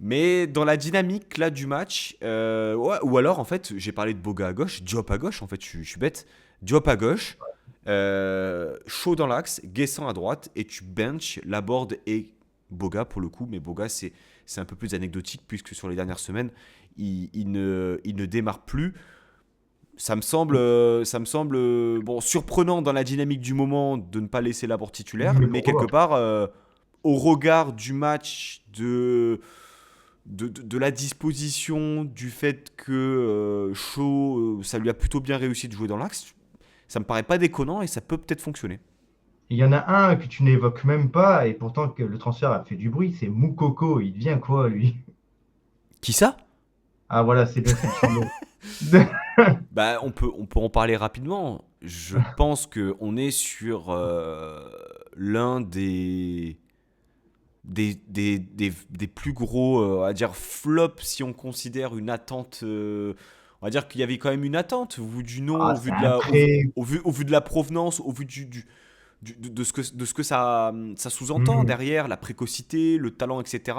Mais dans la dynamique là du match, ouais, ou alors en fait, j'ai parlé de Boga à gauche, Diop à gauche, en fait, je suis bête. Diop à gauche, chaud dans l'axe, Guessant à droite, et tu bench Laborde et Boga pour le coup, mais Boga c'est un peu plus anecdotique puisque sur les dernières semaines, il ne démarre plus. Ça me semble bon, surprenant dans la dynamique du moment de ne pas laisser Laborde titulaire, Mais mais pourquoi quelque pas? part, au regard du match, de la disposition, du fait que Shaw, ça lui a plutôt bien réussi de jouer dans l'axe, ça me paraît pas déconnant et ça peut peut-être fonctionner. Il y en a un que tu n'évoques même pas, et pourtant que le transfert a fait du bruit, c'est Moukoko. Il devient quoi, lui? Qui ça? Ah voilà, c'est bien, c'est le son de- Bah, on peut en parler rapidement. Je pense que on est sur l'un des plus gros, on va dire, flops si on considère une attente. On va dire qu'il y avait quand même une attente au vu du nom, Ah, au vu c'est de un la, au vu, très... au vu- au vu de la provenance, au vu de ce que ça sous-entend Mhm. derrière, la précocité, le talent, etc.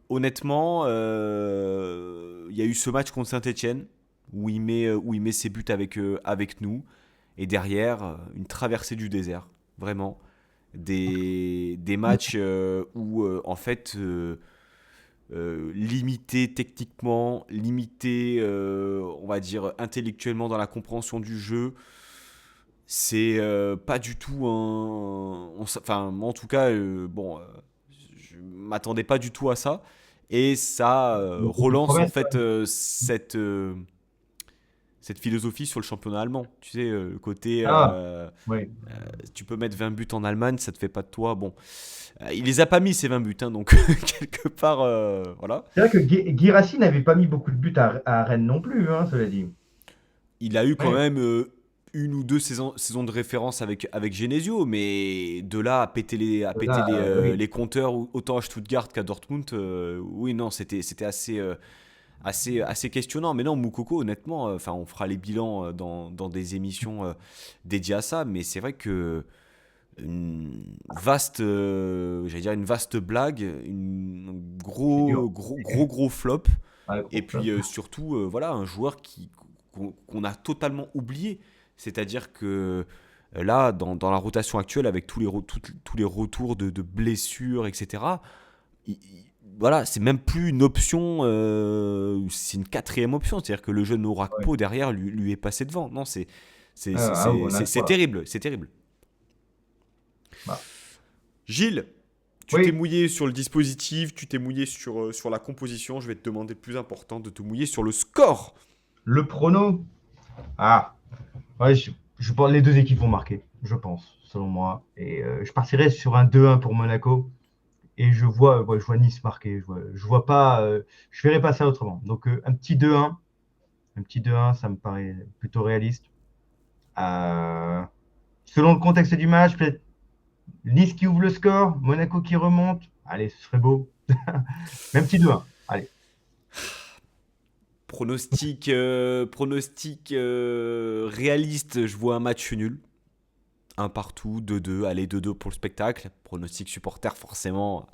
Honnêtement, il y a eu ce match contre Saint-Etienne où il met ses buts avec nous. Et derrière, une traversée du désert. Vraiment. Des matchs où, en fait, limité techniquement, limité, on va dire, intellectuellement dans la compréhension du jeu. C'est pas du tout enfin, moi, en tout cas, bon, je m'attendais pas du tout à ça. Et ça Beaucoup de relance en promesses, fait ouais. cette philosophie sur le championnat allemand. Tu sais, le côté Ah, oui. tu peux mettre 20 buts en Allemagne, ça te fait pas de toi. Bon, il les a pas mis ces 20 buts, hein, donc quelque part, voilà. C'est vrai que Guirassy n'avait pas mis beaucoup de buts à Rennes non plus, hein, cela dit. Il a eu quand Ouais. même une ou deux saisons de référence avec Genesio, mais de là à péter Là, oui. les compteurs autant à Stuttgart qu'à Dortmund, oui, non, c'était assez questionnant. Mais non, Moukoko, honnêtement, enfin, on fera les bilans dans des émissions dédiées à ça, mais c'est vrai que j'allais dire une vaste blague, une C'est dur. gros flop, Ouais, et gros puis flop. surtout, voilà, un joueur qu'on a totalement oublié. C'est-à-dire que là, dans la rotation actuelle, avec tous les retours de blessures, etc., voilà, c'est même plus une option, c'est une quatrième option. C'est-à-dire que le jeune Ouais. Orakpo derrière lui est passé devant. Non, On a c'est voilà. terrible, c'est terrible. Bah, Gilles, tu t'es oui, mouillé sur le dispositif, tu t'es mouillé sur la composition. Je vais te demander le plus important de te mouiller sur le score. le prono. Ah, ouais, pense les deux équipes vont marquer, je pense, selon moi. Et je partirais sur un 2-1 pour Monaco. Et je vois Nice marquer. Je vois pas, je verrai pas ça autrement. Donc un petit 2-1, ça me paraît plutôt réaliste. Euh, Selon le contexte du match, peut-être Nice qui ouvre le score, Monaco qui remonte. Allez, ce serait beau. Même petit 2-1. Allez. Pronostic réaliste, je vois un match nul. Un partout, 2-2. Allez, 2-2 pour le spectacle. Pronostic supporter, forcément.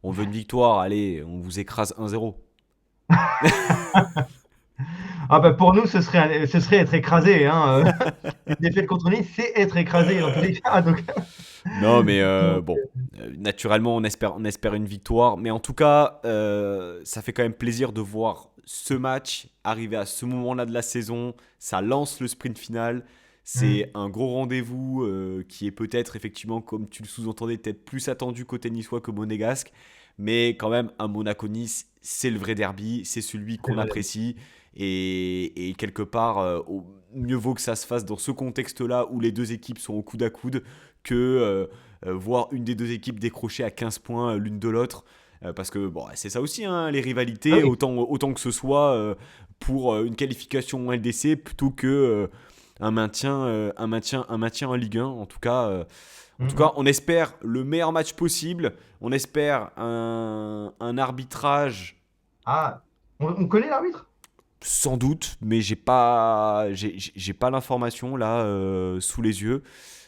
On veut une victoire. Allez, on vous écrase 1-0. Ah bah pour nous, ce serait être écrasé, hein. Une défaite contre Nice, c'est être écrasé dans tous les cas. Donc, Non, mais donc, bon. Naturellement, on espère une victoire. Mais en tout cas, ça fait quand même plaisir de voir ce match arriver à ce moment-là de la saison. Ça lance le sprint final. C'est hmm, un gros rendez-vous qui est peut-être, effectivement, comme tu le sous-entendais, peut-être plus attendu côté niçois que monégasque. Mais quand même, un Monaco-Nice, c'est le vrai derby. C'est celui c'est qu'on vrai. apprécie. Et quelque part, mieux vaut que ça se fasse dans ce contexte-là où les deux équipes sont au coude à coude que voir une des deux équipes décrocher à 15 points l'une de l'autre. Parce que bon, c'est ça aussi, hein, les rivalités, Ah oui. autant que ce soit pour une qualification en LDC plutôt que un maintien en Ligue 1. En tout cas, Mhm. on espère le meilleur match possible. On espère un arbitrage Ah, on connaît l'arbitre? sans doute, mais j'ai pas l'information là sous les yeux.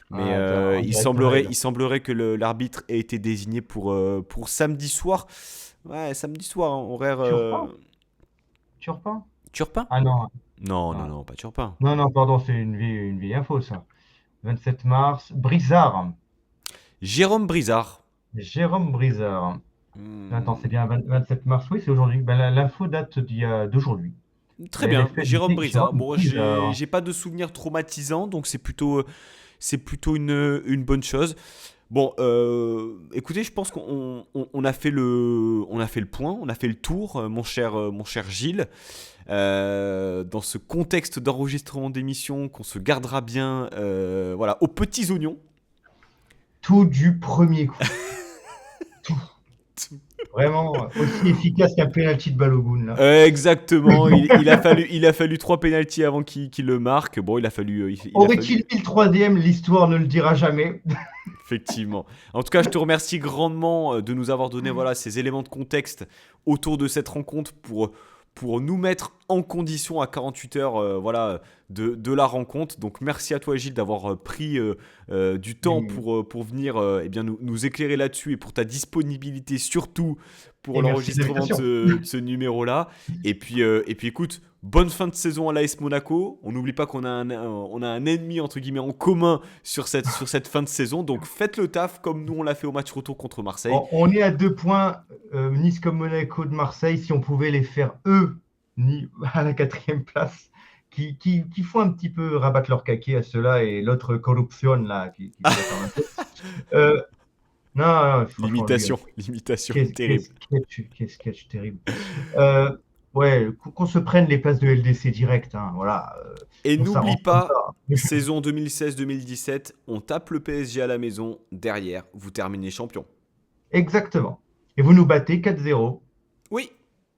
Mais Ah, en direct il réel. semblerait que l'arbitre ait été désigné pour samedi soir. Ouais, samedi soir, hein, horaire Turpin? Turpin? Turpin. Ah non. Non, non, Ah. non, pas Turpin. Non, non, pardon, c'est une vieille info, ça. 27 mars. Brizard. Jérôme Brizard. Jérôme Brizard. Attends, c'est Hmm, bien 27 mars. Oui, c'est aujourd'hui. Ben, l'info date d'aujourd'hui. très Et elle est bien, faite Jérôme Brizard. Jérôme Bon, Brizard. j'ai pas de souvenirs traumatisants, donc c'est plutôt une bonne chose. Bon, écoutez, je pense on on a fait le point, on a fait le tour, mon cher Gilles. Dans ce contexte d'enregistrement d'émission qu'on se gardera bien voilà, aux petits oignons. Tout du premier coup. Tout. Vraiment aussi efficace qu'un penalty de Balogun, là. Exactement, il a fallu trois pénaltys avant qu'il le marque. Bon, il a Aurait-il fallu mis le troisième? L'histoire ne le dira jamais. effectivement. En tout cas, je te remercie grandement de nous avoir donné voilà, ces éléments de contexte autour de cette rencontre pour nous mettre en condition à 48 heures voilà, de la rencontre. Donc merci à toi Gilles d'avoir pris du temps Et, pour venir eh bien, nous éclairer là-dessus et pour ta disponibilité surtout pour et merci de l'enregistrement l'invitation. de ce numéro-là. Et puis écoute, bonne fin de saison à l'AS Monaco. On n'oublie pas on a un ennemi entre guillemets en commun sur cette fin de saison. Donc faites le taf comme nous on l'a fait au match retour contre Marseille. On est à 2 points, Nice comme Monaco de Marseille. Si on pouvait les faire, eux, à la quatrième place, qui font un petit peu rabattre leur caquet à ceux-là et l'autre corruption, là, qui se détend un peu. Euh, non, non, franchement, lui, L'imitation, quel terrible. sketch, quel sketch terrible. Euh, ouais, qu'on se prenne les places de LDC direct, hein, voilà, Et on n'oublie s'arrange comme pas, ça. saison 2016-2017, on tape le PSG à la maison, derrière, vous terminez champion. Exactement. Et vous nous battez 4-0 Oui,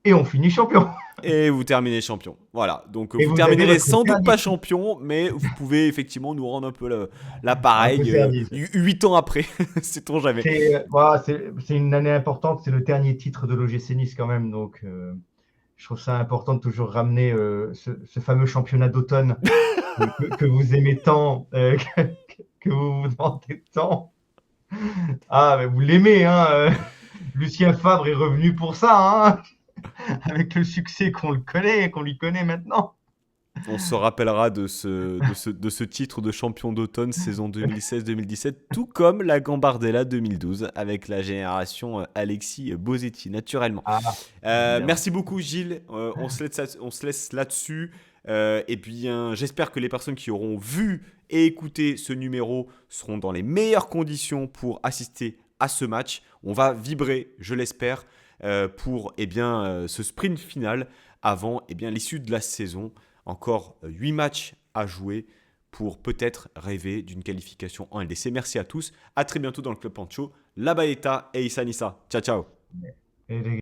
et on finit champion. et vous terminez champion. Voilà, donc Et vous vous avez terminerez votre sans doute dernier pas titre. champion, mais vous pouvez effectivement nous rendre un peu Un peu l'appareil servi. 8 ans après, sait-on jamais. Voilà, c'est une année importante, c'est le dernier titre de l'OGC Nice quand même, donc je trouve ça important de toujours ramener ce fameux championnat d'automne que vous aimez tant, que vous vous vantez tant. Ah, mais vous l'aimez, hein. Lucien Favre est revenu pour ça, hein, avec le succès qu'on le connaît, qu'on lui connaît maintenant. On se rappellera de ce titre de champion d'automne saison 2016-2017, tout comme la Gambardella 2012 avec la génération Alexis Bosetti, naturellement. Ah, évidemment. Merci beaucoup Gilles. On se laisse là-dessus. Et puis j'espère que les personnes qui auront vu et écouté ce numéro seront dans les meilleures conditions pour assister à ce match. On va vibrer, je l'espère, pour eh bien, ce sprint final avant eh bien, l'issue de la saison. Encore 8 matchs à jouer pour peut-être rêver d'une qualification en LDC. Merci à tous. À très bientôt dans le Club Pancho. La Baeta et Issa Nissa. Ciao, ciao. Et les